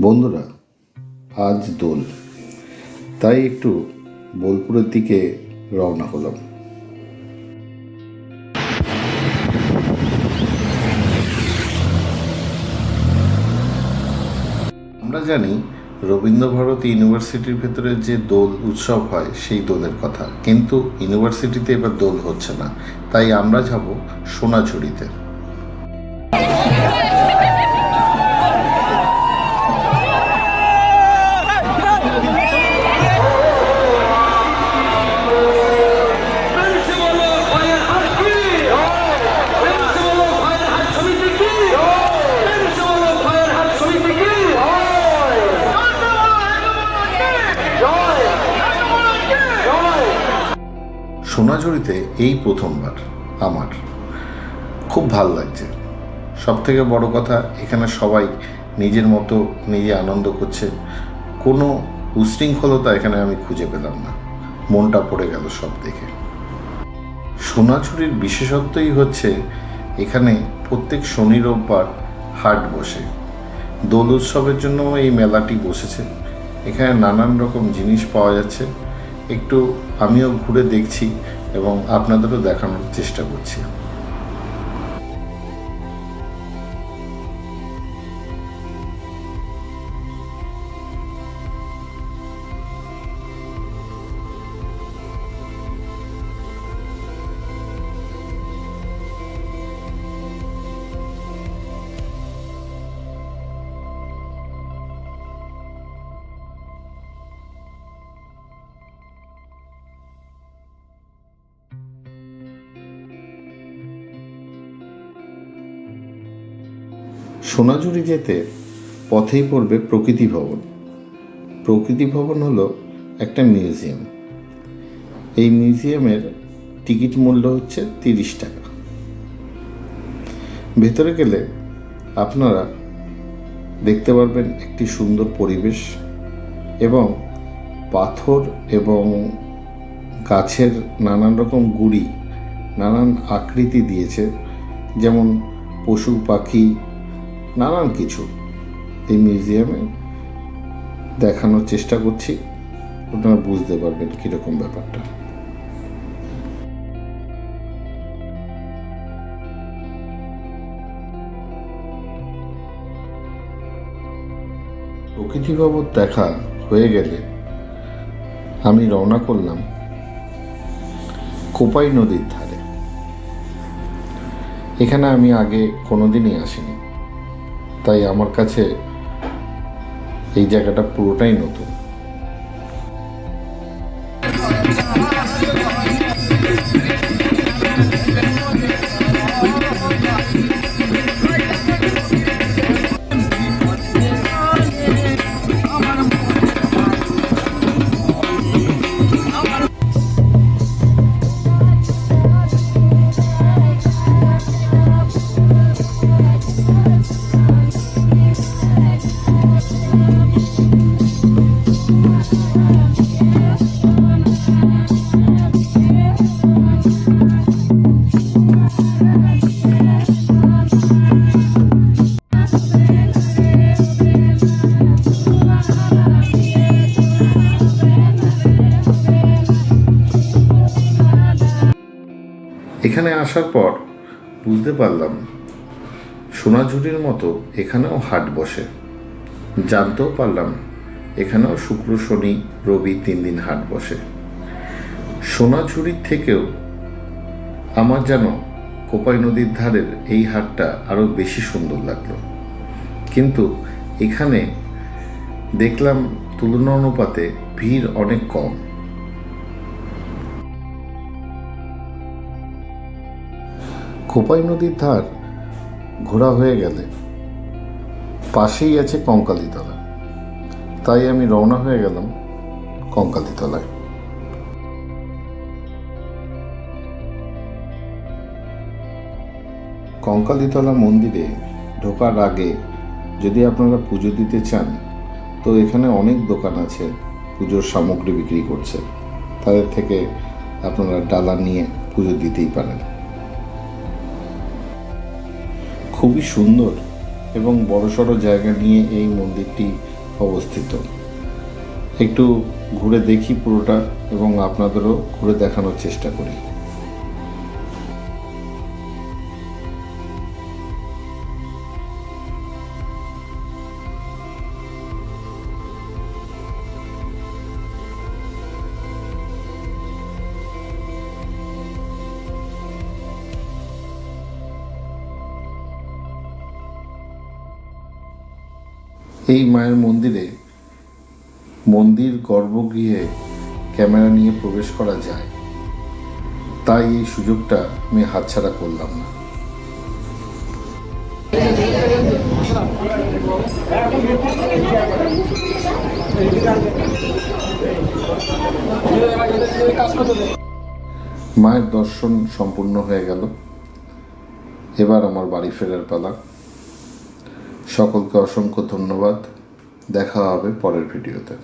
বন্ধুরা, আজ দোল, তাই একটু বোলপুরের দিকে রওনা হলাম। আমরা জানি রবীন্দ্রভারতী ইউনিভার্সিটির ভেতরে যে দোল উৎসব হয় সেই দোলের কথা, কিন্তু ইউনিভার্সিটিতে এবার দোল হচ্ছে না, তাই আমরা যাব সোনাঝুরিতে। সোনাঝুরিতে এই প্রথমবার আমার, খুব ভাল লাগছে। সব থেকে বড় কথা, এখানে সবাই নিজের মতো নিজে আনন্দ করছে। কোনো উশৃঙ্খলতা এখানে আমি খুঁজে পেলাম না, মনটা পড়ে গেল সব দেখে। সোনাঝুরির বিশেষত্বই হচ্ছে এখানে প্রত্যেক শনি রোববার হাট বসে। দোল উৎসবের জন্য এই মেলাটি বসেছে। এখানে নানান রকম জিনিস পাওয়া যাচ্ছে। একটু আমিও ঘুরে দেখছি এবং আপনাদেরও দেখানোর চেষ্টা করছি। সোনাঝুরি যেতে পথেই পড়বে প্রকৃতি ভবন। প্রকৃতি ভবন হলো একটা মিউজিয়াম। এই মিউজিয়ামের টিকিট মূল্য হচ্ছে 30 টাকা। ভেতরে গেলে আপনারা দেখতে পারবেন একটি সুন্দর পরিবেশ এবং পাথর এবং গাছের নানান রকম গুঁড়ি, নানান আকৃতি দিয়েছে, যেমন পশু পাখি, নানান কিছু এই মিউজিয়ামে দেখানোর চেষ্টা করছি। আপনারা বুঝতে পারবেন কীরকম ব্যাপারটা। প্রকৃতি ভবন দেখা হয়ে গেলে আমি রওনা করলাম কোপাই নদীর ধারে। এখানে আমি আগে কোনোদিনই আসিনি, তাই আমার কাছে এই জায়গাটা পুরোটাই নতুন। এখানে আসার পর বুঝতে পারলাম সোনাঝুরির মতো এখানেও হাট বসে। জানতেও পারলাম এখানেও শুক্র শনি রবি 3 দিন হাট বসে। সোনাঝুরির থেকেও আমার যেন কোপাই নদীর ধারের এই হাটটা আরও বেশি সুন্দর লাগলো, কিন্তু এখানে দেখলাম তুলনা অনুপাতে ভিড় অনেক কম। কোপাই নদীর ধার ঘোরা হয়ে গেলে পাশেই আছে কঙ্কালীতলা, তাই আমি রওনা হয়ে গেলাম কঙ্কালীতলায়। কঙ্কালীতলা মন্দিরে ঢোকার আগে যদি আপনারা পুজো দিতে চান, তো এখানে অনেক দোকান আছে পুজোর সামগ্রী বিক্রি করছে। তাদের থেকে আপনারা ডালা নিয়ে পুজো দিতেই পারেন। খুবই সুন্দর এবং বড়সড় জায়গা নিয়ে এই মন্দিরটি অবস্থিত। একটু ঘুরে দেখি পুরোটা এবং আপনাদেরও ঘুরে দেখানোর চেষ্টা করি। এই মায়ের মন্দিরে মন্দির গর্ভগৃহে ক্যামেরা নিয়ে প্রবেশ করা যায়, তাই এই সুযোগটা আমি হাতছাড়া করলাম না। মায়ের দর্শন সম্পূর্ণ হয়ে গেল, এবার আমার বাড়ি ফেরার পালা। সকলকে অসংখ্য ধন্যবাদ। দেখা হবে পরের ভিডিওতে।